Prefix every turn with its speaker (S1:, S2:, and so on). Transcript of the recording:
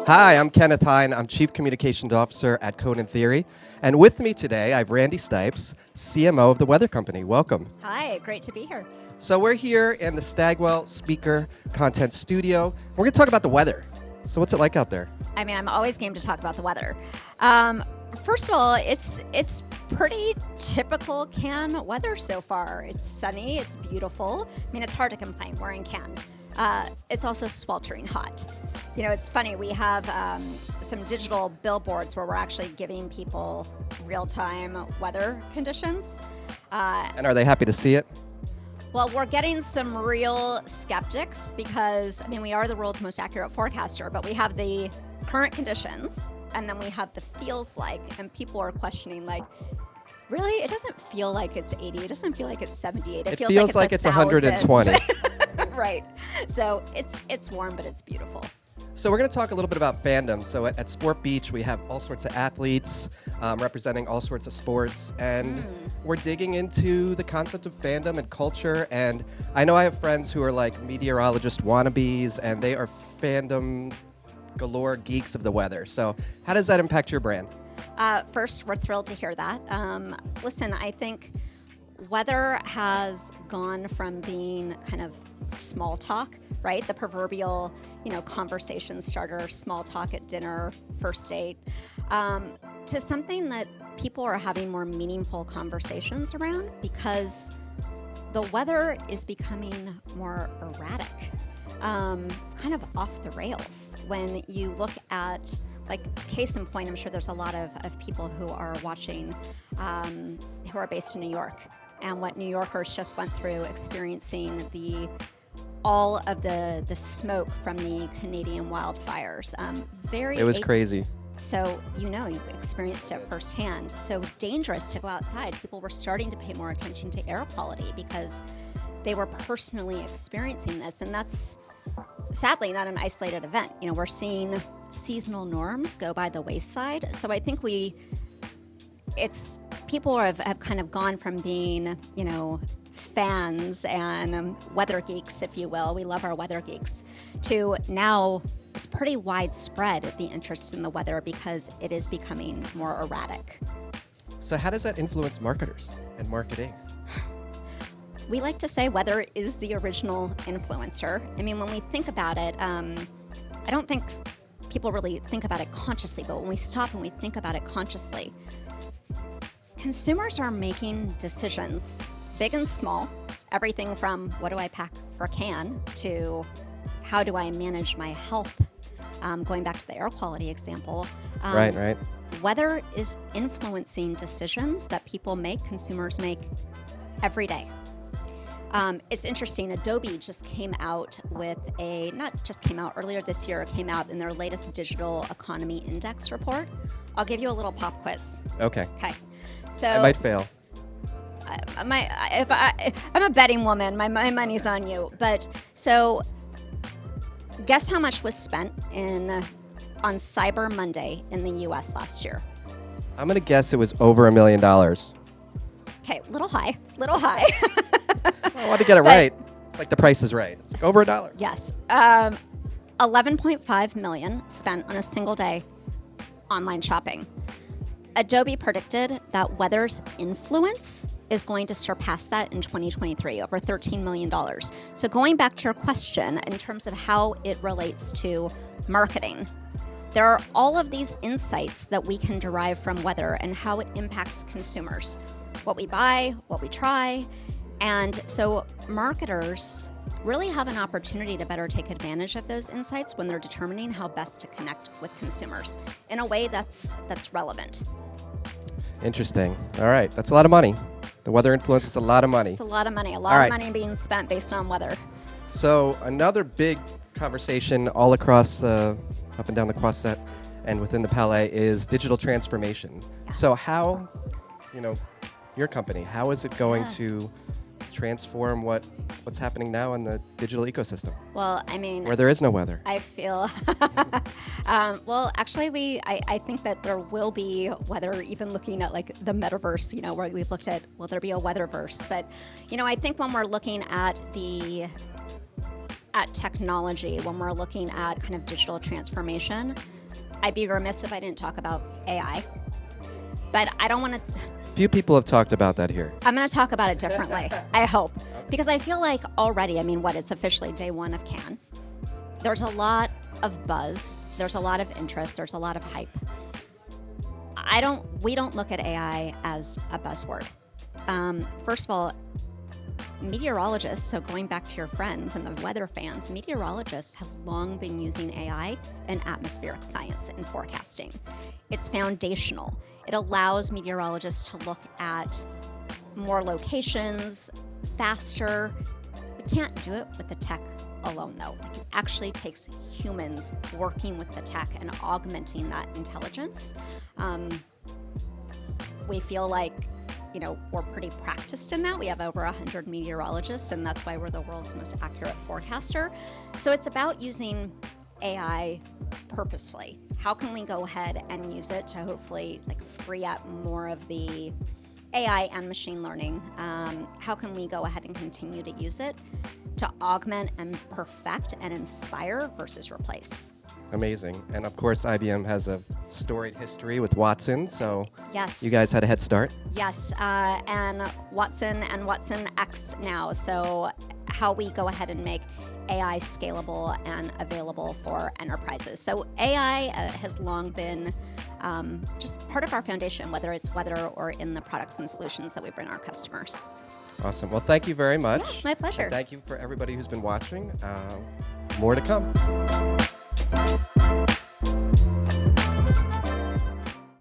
S1: Hi, I'm Kenneth Hein. I'm Chief Communications Officer at Code and Theory. And with me today, I have Randi Stipes, CMO of the Weather Company. Welcome.
S2: Hi, great to be here.
S1: So we're here in the Stagwell Speaker Content Studio. We're going to talk about the weather. So what's it like out there?
S2: I mean, I'm always game to talk about the weather. First of all, it's pretty typical Cannes weather so far. It's sunny, it's beautiful. I mean, it's hard to complain. We're in Cannes. It's also sweltering hot. You know, it's funny, we have some digital billboards where we're actually giving people real-time weather conditions.
S1: And are they happy to see it?
S2: Well, we're getting some real skeptics because, I mean, we are the world's most accurate forecaster, but we have the current conditions and then we have the feels like, and people are questioning like, really? It doesn't feel like it's 80. It doesn't feel like it's 78.
S1: It feels like it's 120.
S2: Right. So it's warm, but it's beautiful.
S1: So we're going to talk a little bit about fandom. So at Sport Beach, we have all sorts of athletes representing all sorts of sports. And we're digging into the concept of fandom and culture. And I know I have friends who are like meteorologist wannabes, and they are fandom galore geeks of the weather. So how does that impact your brand?
S2: First, we're thrilled to hear that. Listen, I think weather has gone from being kind of small talk, right? The proverbial, conversation starter, small talk at dinner, first date, to something that people are having more meaningful conversations around because the weather is becoming more erratic. It's kind of off the rails. When you look at, like, case in point, I'm sure there's a lot of people who are watching who are based in New York, and what New Yorkers just went through experiencing all of the smoke from the Canadian wildfires.
S1: It was crazy.
S2: So, you've experienced it firsthand. So dangerous to go outside. People were starting to pay more attention to air quality because they were personally experiencing this. And that's sadly not an isolated event. We're seeing seasonal norms go by the wayside. So I think people have kind of gone from being, fans and weather geeks, if you will. We love our weather geeks. To now, it's pretty widespread, the interest in the weather, because it is becoming more erratic.
S1: So how does that influence marketers and marketing?
S2: We like to say weather is the original influencer. I mean, when we think about it, I don't think people really think about it consciously, but when we stop and we think about it consciously, consumers are making decisions, big and small, everything from what do I pack for Cannes to how do I manage my health, going back to the air quality example.
S1: Right.
S2: Weather is influencing decisions that people make, consumers make every day. It's interesting, Adobe just came out with earlier this year, it came out in their latest digital economy index report. I'll give you a little pop quiz.
S1: Okay.
S2: So
S1: I might fail.
S2: I'm a betting woman. My money's on you. But so, guess how much was spent on Cyber Monday in the U.S. last year?
S1: I'm going to guess it was over $1 million.
S2: Okay, little high.
S1: I want to get it right. It's like The Price is Right. It's like over $1.
S2: Yes. 11.5 million spent on a single day online shopping. Adobe predicted that weather's influence is going to surpass that in 2023, over $13 million. So going back to your question in terms of how it relates to marketing, there are all of these insights that we can derive from weather and how it impacts consumers, what we buy, what we try. And so marketers really have an opportunity to better take advantage of those insights when they're determining how best to connect with consumers in a way that's relevant.
S1: Interesting. All right. That's a lot of money. The weather influences a lot of money.
S2: It's a lot of money. A lot of money being spent based on weather.
S1: So another big conversation all across, up and down the Croisette and within the Palais is digital transformation.
S2: Yeah.
S1: So how, your company, how is it going to transform what's happening now in the digital ecosystem?
S2: Well, I mean,
S1: where there is no weather.
S2: I feel, well, actually, I think that there will be weather, even looking at like the metaverse, where we've looked at, will there be a weatherverse? But, I think when we're looking at technology, when we're looking at kind of digital transformation, I'd be remiss if I didn't talk about AI. But I don't want to...
S1: Few people have talked about that here.
S2: I'm going to talk about it differently, I hope. Because I feel like already, it's officially day one of Cannes. There's a lot of buzz. There's a lot of interest. There's a lot of hype. We don't look at AI as a buzzword. First of all, meteorologists, so going back to your friends and the weather fans, meteorologists have long been using AI in atmospheric science and forecasting. It's foundational. It allows meteorologists to look at more locations faster. We can't do it with the tech alone, though. It actually takes humans working with the tech and augmenting that intelligence. We feel like we're pretty practiced in that. We have over 100 meteorologists, and that's why we're the world's most accurate forecaster. So it's about using AI purposefully. How can we go ahead and use it to hopefully free up more of the AI and machine learning? How can we go ahead and continue to use it to augment and perfect and inspire versus replace?
S1: Amazing. And of course, IBM has a storied history with Watson, so
S2: yes,
S1: you guys had a head start.
S2: Yes, and Watson X now. So how we go ahead and make AI scalable and available for enterprises. So AI has long been just part of our foundation, whether it's weather or in the products and solutions that we bring our customers.
S1: Awesome. Well, thank you very much.
S2: Yeah, my pleasure.
S1: And thank you for everybody who's been watching. More to come.